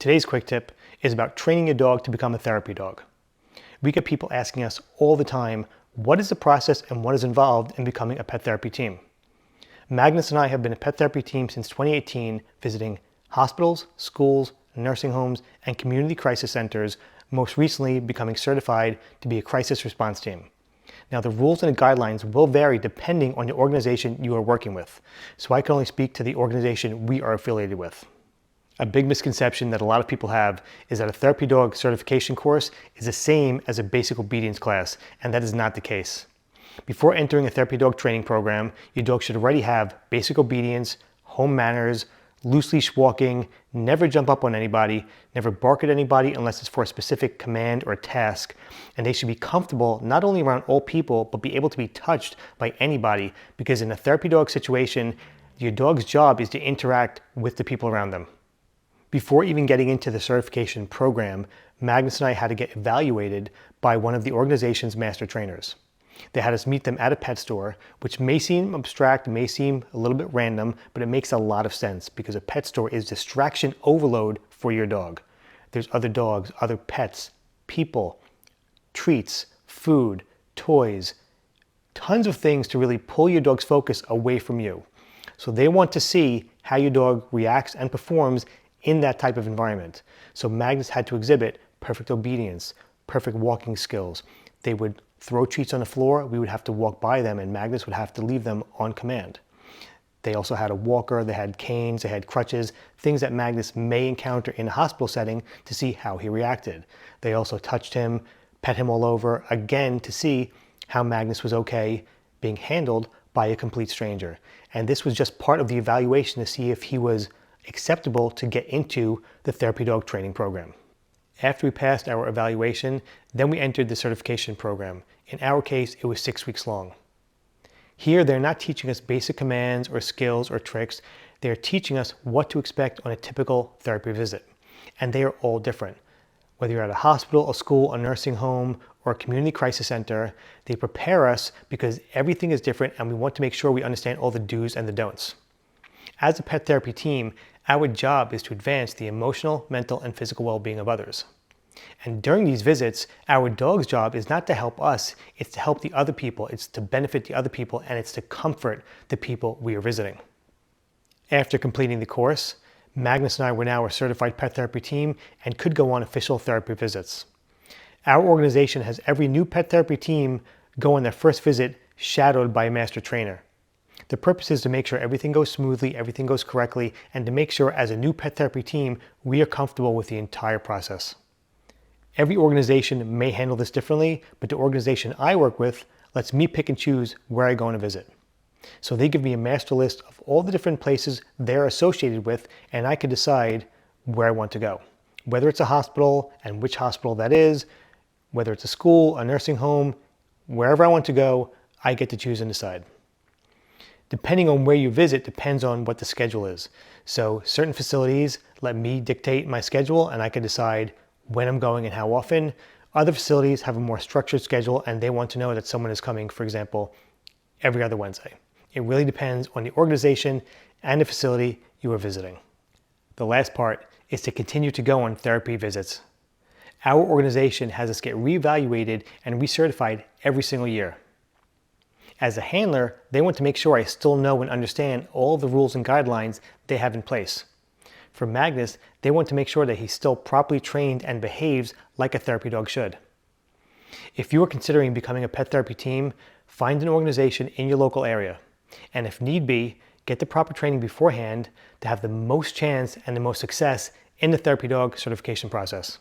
Today's quick tip is about training your dog to become a therapy dog. We get people asking us all the time, what is the process and what is involved in becoming a pet therapy team? Magnus and I have been a pet therapy team since 2018, visiting hospitals, schools, nursing homes, and community crisis centers, most recently becoming certified to be a crisis response team. Now, the rules and the guidelines will vary depending on the organization you are working with, so I can only speak to the organization we are affiliated with. A big misconception that a lot of people have is that a therapy dog certification course is the same as a basic obedience class, and that is not the case. Before entering a therapy dog training program, your dog should already have basic obedience, home manners, loose leash walking, never jump up on anybody, never bark at anybody unless it's for a specific command or a task, and they should be comfortable not only around all people, but be able to be touched by anybody, because in a therapy dog situation, your dog's job is to interact with the people around them. Before even getting into the certification program, Magnus and I had to get evaluated by one of the organization's master trainers. They had us meet them at a pet store, which may seem abstract, may seem a little bit random, but it makes a lot of sense because a pet store is distraction overload for your dog. There's other dogs, other pets, people, treats, food, toys, tons of things to really pull your dog's focus away from you. So they want to see how your dog reacts and performs in that type of environment. So Magnus had to exhibit perfect obedience, perfect walking skills. They would throw treats on the floor, we would have to walk by them, and Magnus would have to leave them on command. They also had a walker, they had canes, they had crutches, things that Magnus may encounter in a hospital setting to see how he reacted. They also touched him, pet him all over, again to see how Magnus was okay being handled by a complete stranger. And this was just part of the evaluation to see if he was acceptable to get into the therapy dog training program. After we passed our evaluation, then we entered the certification program. In our case, it was 6 weeks long. Here, they're not teaching us basic commands or skills or tricks. They're teaching us what to expect on a typical therapy visit. And they are all different. Whether you're at a hospital, a school, a nursing home, or a community crisis center, they prepare us because everything is different and we want to make sure we understand all the do's and the don'ts. As a pet therapy team, our job is to advance the emotional, mental, and physical well-being of others. And during these visits, our dog's job is not to help us, it's to help the other people, it's to benefit the other people, and it's to comfort the people we are visiting. After completing the course, Magnus and I were now a certified pet therapy team and could go on official therapy visits. Our organization has every new pet therapy team go on their first visit shadowed by a master trainer. The purpose is to make sure everything goes smoothly, everything goes correctly, and to make sure as a new pet therapy team, we are comfortable with the entire process. Every organization may handle this differently, but the organization I work with lets me pick and choose where I go on a visit. So they give me a master list of all the different places they're associated with, and I can decide where I want to go. Whether it's a hospital and which hospital that is, whether it's a school, a nursing home, wherever I want to go, I get to choose and decide. Depending on where you visit depends on what the schedule is. So certain facilities let me dictate my schedule and I can decide when I'm going and how often. Other facilities have a more structured schedule and they want to know that someone is coming, for example, every other Wednesday. It really depends on the organization and the facility you are visiting. The last part is to continue to go on therapy visits. Our organization has us get reevaluated and recertified every single year. As a handler, they want to make sure I still know and understand all of the rules and guidelines they have in place. For Magnus, they want to make sure that he's still properly trained and behaves like a therapy dog should. If you are considering becoming a pet therapy team, find an organization in your local area. And if need be, get the proper training beforehand to have the most chance and the most success in the therapy dog certification process.